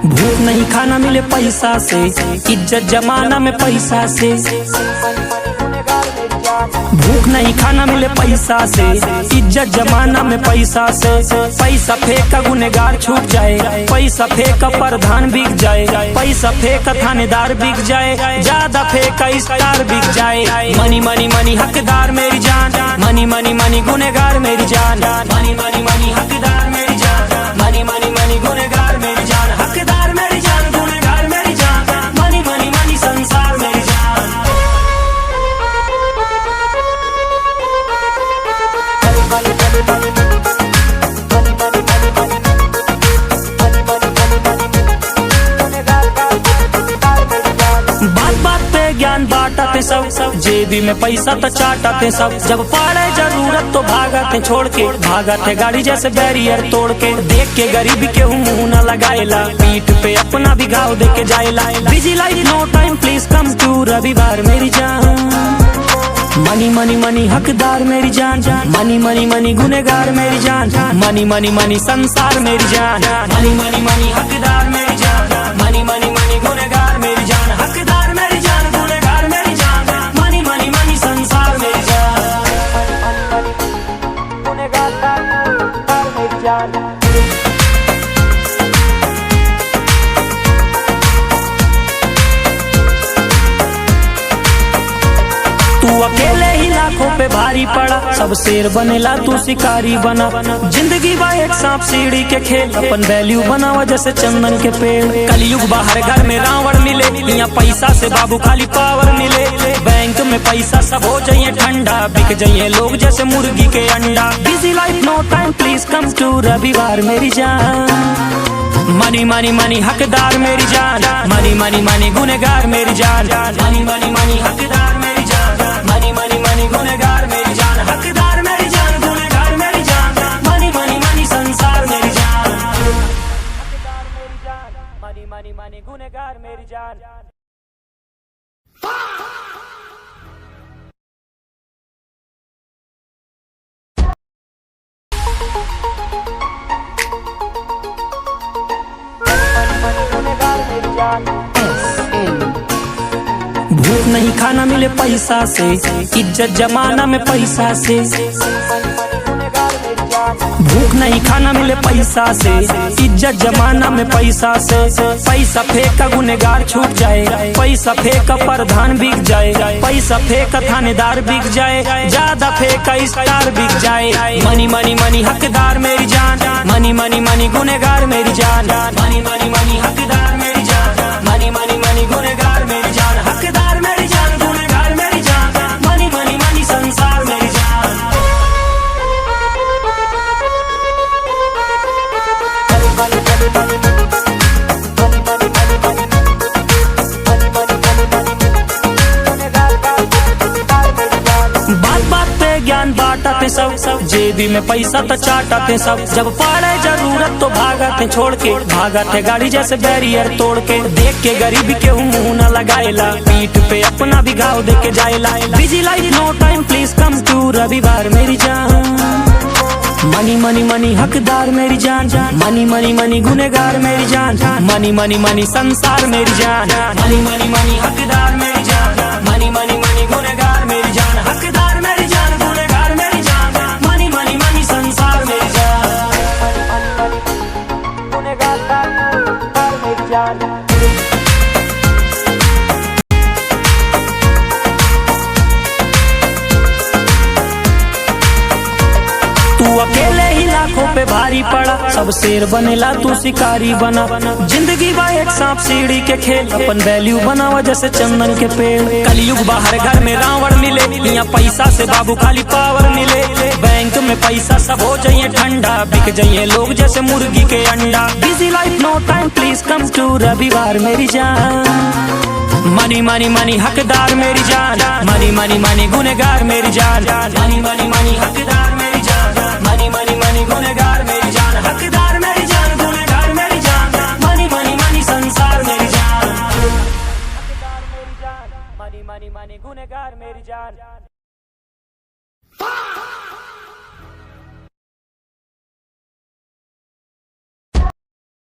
भूख नहीं खाना मिले पैसा से, इज्जत जमाना में पैसा से। भूख नहीं खाना मिले पैसा से, इज्जत जमाना में पैसा से। पैसा फेंका गुनेगार छूट जाए, पैसा फेंका प्रधान बिक जाए, पैसा फेंका थानेदार बिक जाए, ज्यादा फेंका स्टार बिक जाए। मनी मनी मनी हकदार मेरी जान, मनी मनी मनी गुनेगार मेरी जान, मनी मनी मनी हकदार मेरी जान, मनी मनी मनी गुनेगार मेरी जान, हकदार मेरी जान, गुनेगार मेरी जान, मनी मनी मनी संसार मेरी जान। बात बात पे ज्ञान बांटते सब, जेबी में पैसा तो चाटते सब। जब पड़े जरूरत तो भागते छोड़ के, भागते गाड़ी जैसे बैरियर तोड़ के। देख के गरीबी के मुंह न लगाएला, पीठ पे अपना भी घाव दे के जाएला। Busy life no time please come to रविवार मेरी जान। मनी मनी मनी हकदार मेरी जान, मनी मनी मनी गुनेगार मेरी जान, मनी मनी मनी संसार मेरी जान, मनी मनी मनी हकदार मेरी जान, मनी मनी मनी गुनेगार मेरी जान, हकदार मेरी जान, गुनेगार मेरी जान, मनी मनी मनी संसार मेरी जान, गुनेगार मेरी जान। तू अकेले ही लाखों पे भारी पड़ा, सब शेर बनेला तू शिकारी बना। जिंदगी बा एक सांप सीढ़ी के खेल, अपन वैल्यू बनावा जैसे चंदन के पेड़। कलयुग बाहर घर में रावण मिले, यहाँ पैसा से बाबू खाली पावर मिले। बैंक में पैसा सब हो जाइए ठंडा, बिक जाइए लोग जैसे मुर्गी के अंडा। Busy life no time please come to रविवार मेरी जान। मनी मनी मनी हकदार मेरी जान, मनी मनी मनी गुनेगार मेरी जान, मनी मनी मनी हकदार मेरी जान, मनी मनी मनी गुनेगार मेरी जान, हकदार मेरी जान, गुनेगार मेरी जान, मनी मनी मनी संसार मेरी जान, हकदार मेरी जान, मनी मनी मनी गुनेगार मेरी जान। भूख नहीं खाना मिले पैसा से, इज्जत जमाना में पैसा से। भूख नहीं खाना मिले पैसा से, इज्जत जमाना में पैसा से। पैसा फेंका गुनेगार छूट जाए, पैसा फेंका प्रधान बिक जाए, पैसा फेंका थानेदार बिक जाए, ज्यादा फेंका स्टार बिक जाए। मनी मनी मनी हकदार मेरी जान, मनी मनी मनी गुनेगार मेरी जान, मनी मनी मनी हकदार मेरी जान, मनी मनी मनी गुनेगार मेरी जान, हकदार मेरी जान, गुनेगार मेरी जान, मनी मनी मनी संसार मेरी जान। बात बात पे ज्ञान बांटते सब, जेबी में पैसा तो चाटते सब। जब पड़े जरूरत तो भागते छोड़ के, भागते गाड़ी जैसे बैरियर तोड़ के। देख के गरीबी के मुंह न लगाएला, पीठ पे अपना भी घाव दे के जाएला। Busy life no time please come to रविवार मेरी जान। मनी मनी मनी हकदार मेरी जान, मनी मनी मनी गुनेगार मेरी जान, मनी मनी मनी संसार मेरी जान, मनी मनी मनी हकदार मेरी जान, मनी मनी मनी गुनेगार मेरी जान, हकदार मेरी जान, गुनेगार मेरी जान, मनी मनी मनी संसार मेरी जान, गुनेगार मेरी जान। तू अकेले ही लाखों पे भारी पड़ा, सब शेर बनेला तू शिकारी बना। जिंदगी बा एक सांप सीढ़ी के खेल, अपन वैल्यू बनावा जैसे चंदन के पेड़। कलयुग बाहर घर में रावण मिले, यहाँ पैसा से बाबू खाली पावर मिले। बैंक में पैसा सब हो जाइए ठंडा, बिक जाइए लोग जैसे मुर्गी के अंडा। Busy life no time please come to रविवार मेरी जान। मनी मनी मनी हकदार मेरी जान, मनी मनी मनी गुनेगार मेरी जान, मनी मनी मनी हकदार